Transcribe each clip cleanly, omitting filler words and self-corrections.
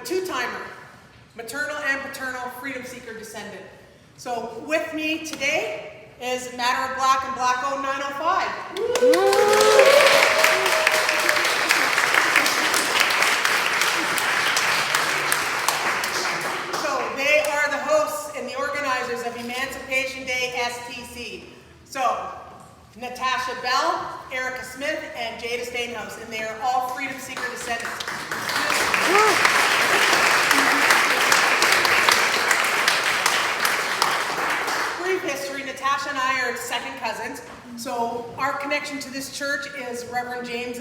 a two-timer, maternal and paternal freedom seeker descendant. So with me today is Matter of Black and Black 0905. Organizers of Emancipation Day STC. So, Natasha Bell, Erica Smith, and Jada Stainhouse, and they are all freedom seeker descendants. Brief history, Natasha and I are second cousins. So our connection to this church is Reverend James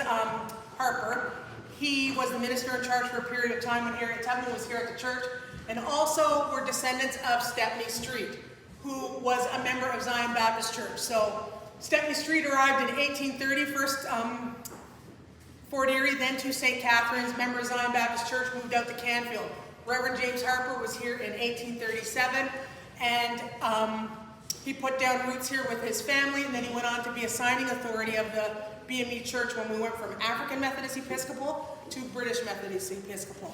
Harper. He was the minister in charge for a period of time when Harriet Tubman was here at the church. And also we're descendants of Stepney Street, who was a member of Zion Baptist Church. So Stepney Street arrived in 1830, first Fort Erie, then to St. Catharines, member of Zion Baptist Church, moved out to Canfield. Reverend James Harper was here in 1837, and he put down roots here with his family, and then he went on to be a signing authority of the BME Church when we went from African Methodist Episcopal to British Methodist Episcopal.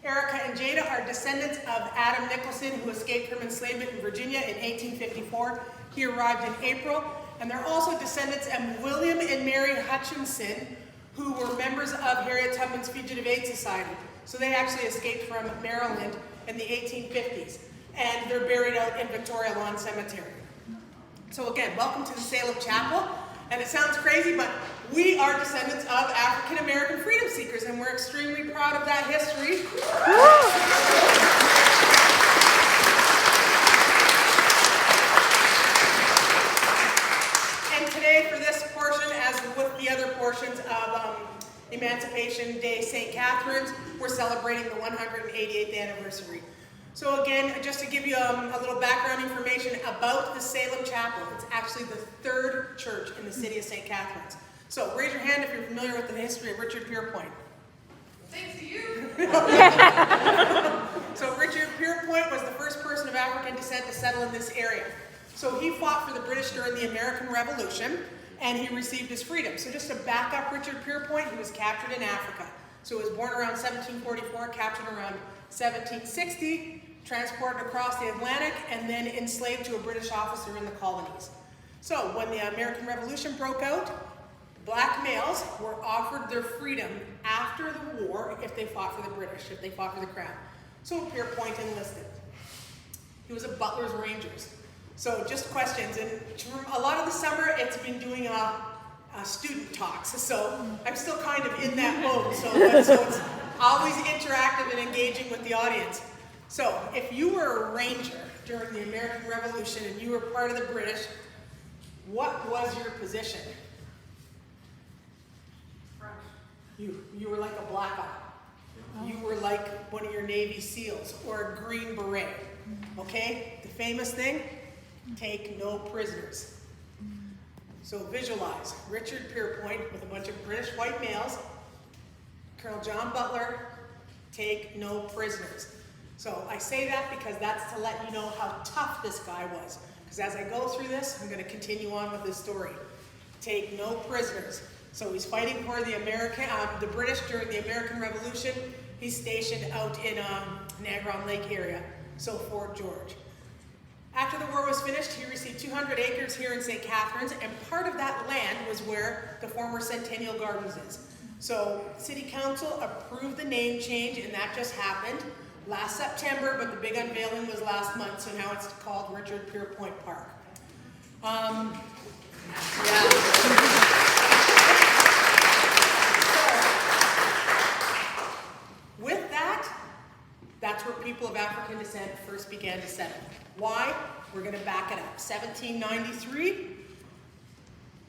Erica and Jada are descendants of Adam Nicholson, who escaped from enslavement in Virginia in 1854. He arrived in April. And they're also descendants of William and Mary Hutchinson, who were members of Harriet Tubman's Fugitive Aid Society. So they actually escaped from Maryland in the 1850s. And they're buried out in Victoria Lawn Cemetery. So again, welcome to the Salem Chapel. And it sounds crazy, but we are descendants of African American freedom seekers, and we're extremely proud of that history. And today, for this portion, as with the other portions of Emancipation Day St. Catharines, we're celebrating the 188th anniversary. So again, just to give you a little background information about the Salem Chapel, it's actually the third church in the city of St. Catharines. So raise your hand if you're familiar with the history of Richard Pierpoint. Thanks to you. So Richard Pierpoint was the first person of African descent to settle in this area. So he fought for the British during the American Revolution, and he received his freedom. So just to back up Richard Pierpoint, he was captured in Africa. So he was born around 1744, captured around 1760, transported across the Atlantic, and then enslaved to a British officer in the colonies. So when the American Revolution broke out, black males were offered their freedom after the war if they fought for the British, if they fought for the crown. So Pierpoint enlisted. He was a Butler's Rangers. So just questions, and a lot of the summer it's been doing student talks, so I'm still kind of in that mode, so it's always interactive and engaging with the audience. So if you were a ranger during the American Revolution and you were part of the British, what was your position? You were like a black eye. You were like one of your Navy SEALs or a Green Beret. Okay? The famous thing, take no prisoners. So visualize Richard Pierpoint with a bunch of British white males, Colonel John Butler, take no prisoners. So I say that because that's to let you know how tough this guy was. Because as I go through this, I'm going to continue on with this story. Take no prisoners. So he's fighting for the British during the American Revolution. He's stationed out in Niagara-on-Lake area, so Fort George. After the war was finished, he received 200 acres here in St. Catharines, and part of that land was where the former Centennial Gardens is. So City Council approved the name change, and that just happened last September, but the big unveiling was last month, so now it's called Richard Pierpoint Park. With that, that's where people of African descent first began to settle. Why? We're going to back it up. 1793,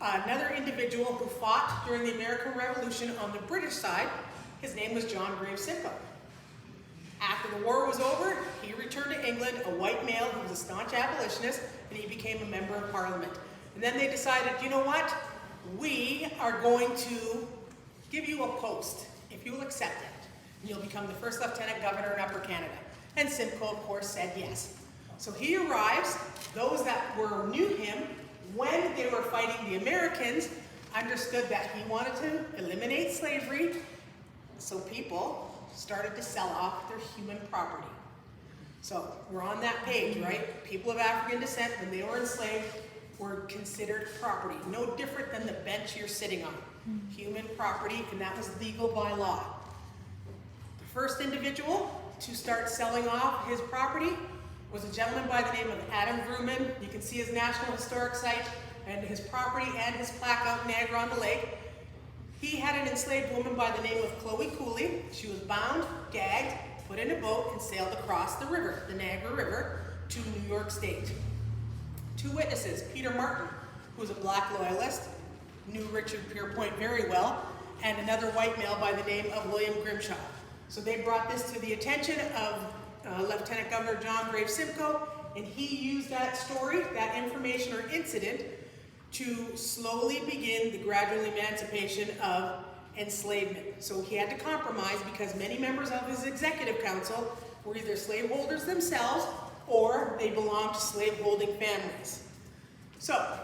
another individual who fought during the American Revolution on the British side, his name was John Graves Simcoe. After the war was over, he returned to England, a white male who was a staunch abolitionist, and he became a member of Parliament. And then they decided, you know what? We are going to give you a post, if you will accept it. And you'll become the first Lieutenant Governor in Upper Canada. And Simcoe, of course, said yes. So he arrives. Those that knew him, when they were fighting the Americans, understood that he wanted to eliminate slavery so people, started to sell off their human property. So we're on that page, right? People of African descent, when they were enslaved, were considered property. No different than the bench you're sitting on. Human property, and that was legal by law. The first individual to start selling off his property was a gentleman by the name of Adam Vrooman. You can see his National Historic Site and his property and his plaque out in Niagara-on-the-Lake. He had an enslaved woman by the name of Chloe Cooley. She was bound, gagged, put in a boat, and sailed across the river, the Niagara River, to New York State. Two witnesses, Peter Martin, who was a black loyalist, knew Richard Pierpoint very well, and another white male by the name of William Grimshaw. So they brought this to the attention of Lieutenant Governor John Graves Simcoe, and he used that story, that information or incident, to slowly begin the gradual emancipation of enslavement. So he had to compromise because many members of his executive council were either slaveholders themselves or they belonged to slaveholding families. So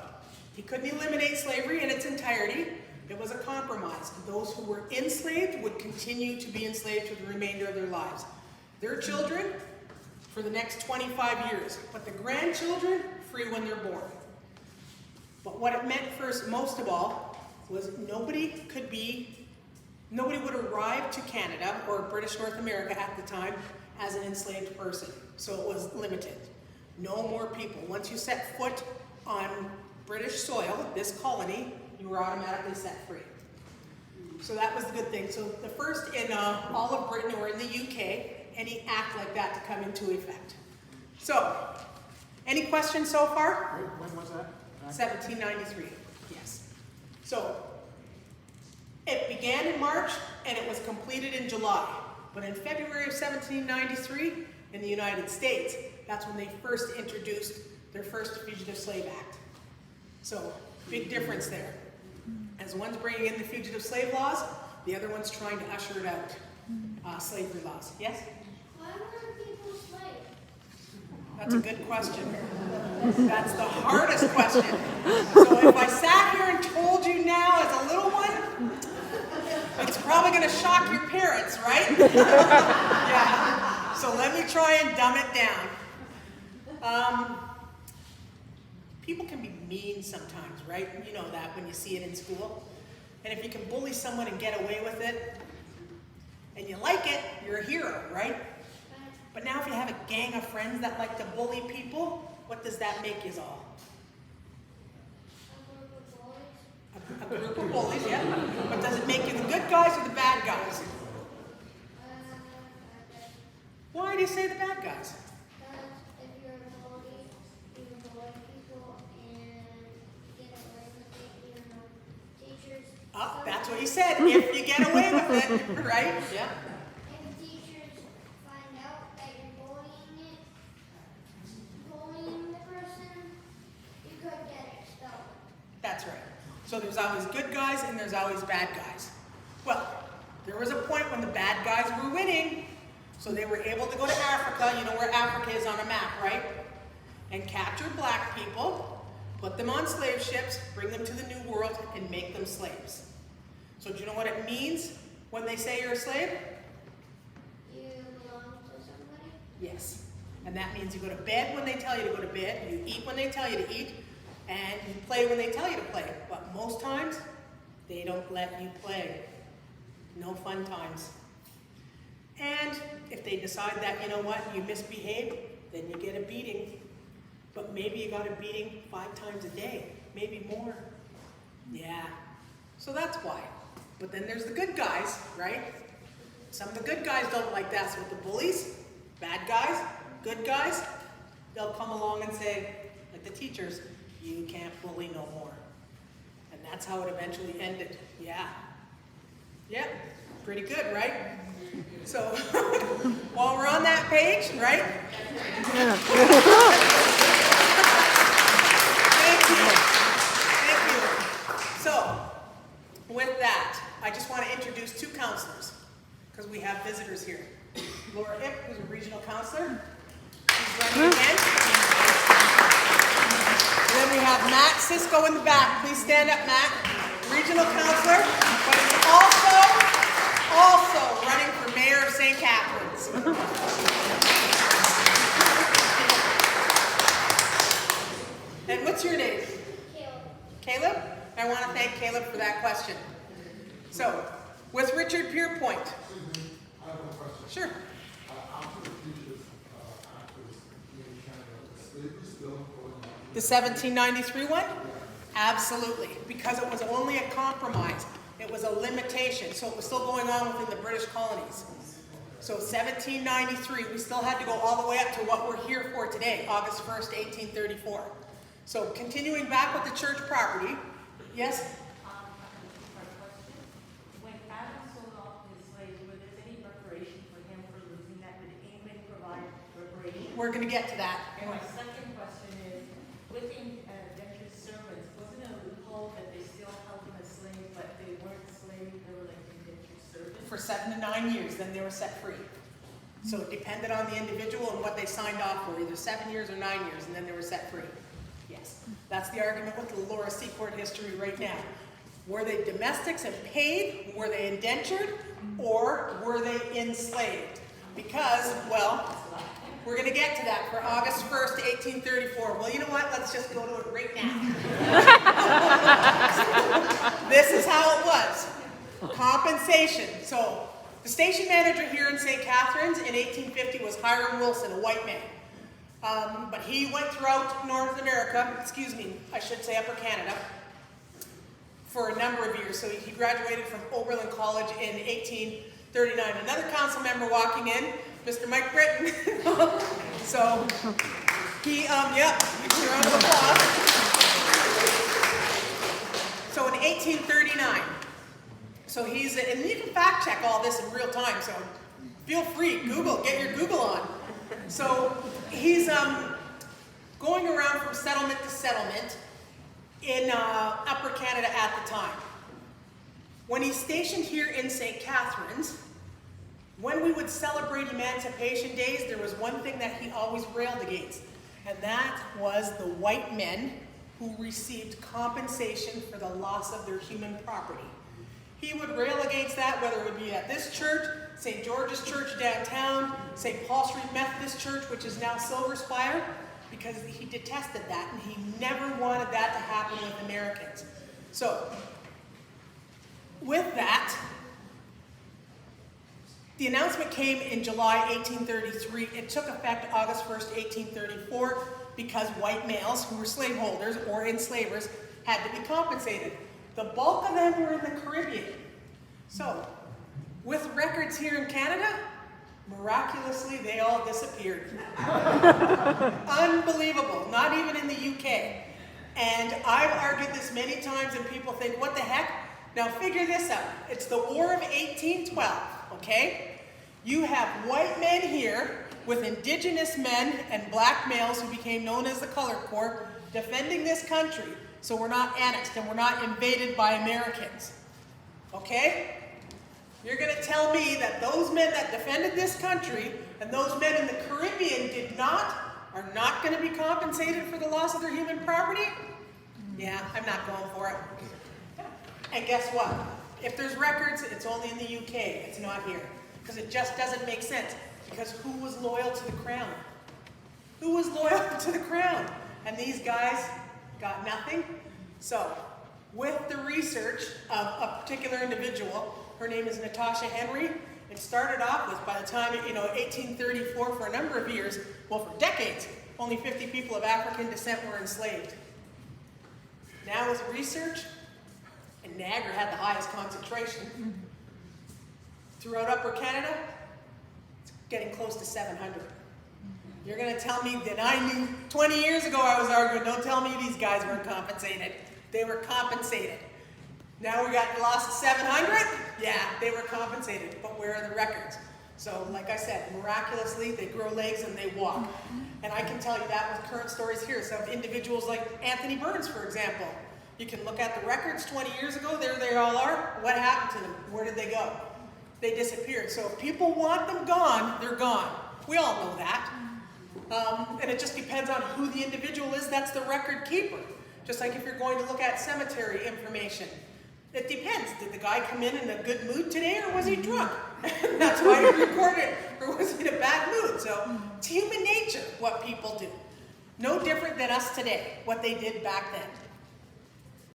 he couldn't eliminate slavery in its entirety. It was a compromise. Those who were enslaved would continue to be enslaved for the remainder of their lives. Their children for the next 25 years, but the grandchildren free when they're born. But what it meant first, most of all, was nobody would arrive to Canada or British North America at the time as an enslaved person. So it was limited. No more people. Once you set foot on British soil, this colony, you were automatically set free. So that was the good thing. So the first in all of Britain or in the UK, any act like that to come into effect. So, any questions so far? When was that? 1793, yes. So, it began in March and it was completed in July. But in February of 1793, in the United States, that's when they first introduced their first Fugitive Slave Act. So, big difference there. As one's bringing in the fugitive slave laws, the other one's trying to usher it out. Slavery laws. Yes? Why were people slaves? That's a good question. That's the hardest question. So if I sat here and told you now as a little one, it's probably going to shock your parents, right? Yeah. So let me try and dumb it down. People can be mean sometimes, right? You know that when you see it in school. And if you can bully someone and get away with it, and you like it, you're a hero, right? But now if you have a gang of friends that like to bully people, what does that make you all? A group of bullies, yeah. But does it make you the good guys or the bad guys? Why do you say the bad guys? If you're a bully, you bully people and get away with it, even though teachers... Oh, that's what you said, if you get away with it, right? Yeah. If teachers find out that you're bullying the person, you could get expelled. That's right. So there's always good guys and there's always bad guys. Well, there was a point when the bad guys were winning, so they were able to go to Africa, you know where Africa is on a map, right? And capture black people, put them on slave ships, bring them to the New World, and make them slaves. So do you know what it means when they say you're a slave? You belong to somebody? Yes. And that means you go to bed when they tell you to go to bed, you eat when they tell you to eat, and you play when they tell you to play. But most times, they don't let you play. No fun times. And if they decide that, you know what, you misbehave, then you get a beating. But maybe you got a beating 5 times a day, maybe more. Yeah. So that's why. But then there's the good guys, right? Some of the good guys don't like that. So with the bullies, bad guys, good guys, they'll come along and say, like the teachers, you can't bully no more. And that's how it eventually ended. Yeah. Yep. Pretty good, right? So, while we're on that page, right? Thank you. So, with that, I just want to introduce 2 counselors, because we have visitors here. Laura Ip, who's a regional counselor. She's running again. And then we have Matt Cisco in the back. Please stand up, Matt. Regional counselor, but he's also running for mayor of St. St. Catherine's. And what's your name? Caleb? I want to thank Caleb for that question. So, with Richard Pierpoint. I have one question. Sure. After the previous actors in Canada, is slavery still going on? The 1793 one? Absolutely, because it was only a compromise. It was a limitation, so it was still going on within the British colonies. So 1793, we still had to go all the way up to what we're here for today, August 1st, 1834. So continuing back with the church property, yes? When Adam sold off his slaves, were there any reparation for him for losing that? Did anybody provide reparation? We're going to get to that. And my second question is, with indentured servants, wasn't it a loophole that they still held them as slaves, but they weren't slaves, they were like indentured servants? For 7 to 9 years, then they were set free. So it depended on the individual and what they signed off for, either 7 years or 9 years, and then they were set free. Yes, that's the argument with the Laura Seacourt history right now. Were they domestics and paid? Were they indentured? Or were they enslaved? Because, well, we're going to get to that for August 1st, 1834. Well, you know what? Let's just go to it right now. This is how it was. Compensation. So, the station manager here in St. Catharines in 1850 was Hiram Wilson, a white man. But he went throughout North America, I should say Upper Canada, for a number of years. So he graduated from Oberlin College in 1839. Another council member walking in, Mr. Mike Britton. So he, yeah, round of applause. So in 1839, so he's, and you can fact check all this in real time, so feel free, Google, get your Google on. So he's going around from settlement to settlement in Upper Canada at the time. When he's stationed here in St. Catharines, when we would celebrate Emancipation Days, there was one thing that he always railed against, and that was the white men who received compensation for the loss of their human property. He would rail against that, whether it would be at this church, St. George's Church downtown, St. Paul Street Methodist Church, which is now Silver Spire, because he detested that, and he never wanted that to happen with Americans. So, with that, the announcement came in July 1833. It took effect August 1st, 1834, because white males who were slaveholders or enslavers had to be compensated. The bulk of them were in the Caribbean. So, with records here in Canada, miraculously they all disappeared. Unbelievable, not even in the UK. And I've argued this many times and people think, what the heck? Now figure this out. It's the War of 1812, okay? You have white men here with indigenous men and black males who became known as the Color Corps defending this country. So we're not annexed and we're not invaded by Americans. Okay? You're going to tell me that those men that defended this country and those men in the Caribbean are not going to be compensated for the loss of their human property? Yeah, I'm not going for it. And guess what? If there's records, it's only in the UK. It's not here. Because it just doesn't make sense. Because who was loyal to the crown? Who was loyal to the crown? And these guys got nothing. So, with the research of a particular individual, her name is Natasha Henry. It started off with, by the time, 1834, for a number of years, well, for decades, only 50 people of African descent were enslaved. Now with research, and Niagara had the highest concentration. Throughout Upper Canada, it's getting close to 700. You're going to tell me that I knew 20 years ago I was arguing, don't tell me these guys weren't compensated. They were compensated. Now we got lost 700? Yeah, they were compensated, but where are the records? So, like I said, miraculously, they grow legs and they walk. And I can tell you that with current stories here. So individuals like Anthony Burns, for example. You can look at the records 20 years ago, there they all are. What happened to them? Where did they go? They disappeared. So if people want them gone, they're gone. We all know that. And it just depends on who the individual is that's the record keeper. Just like if you're going to look at cemetery information. It depends. Did the guy come in a good mood today, or was he drunk? That's why he recorded, or was he in a bad mood? So it's human nature what people do. No different than us today, what they did back then.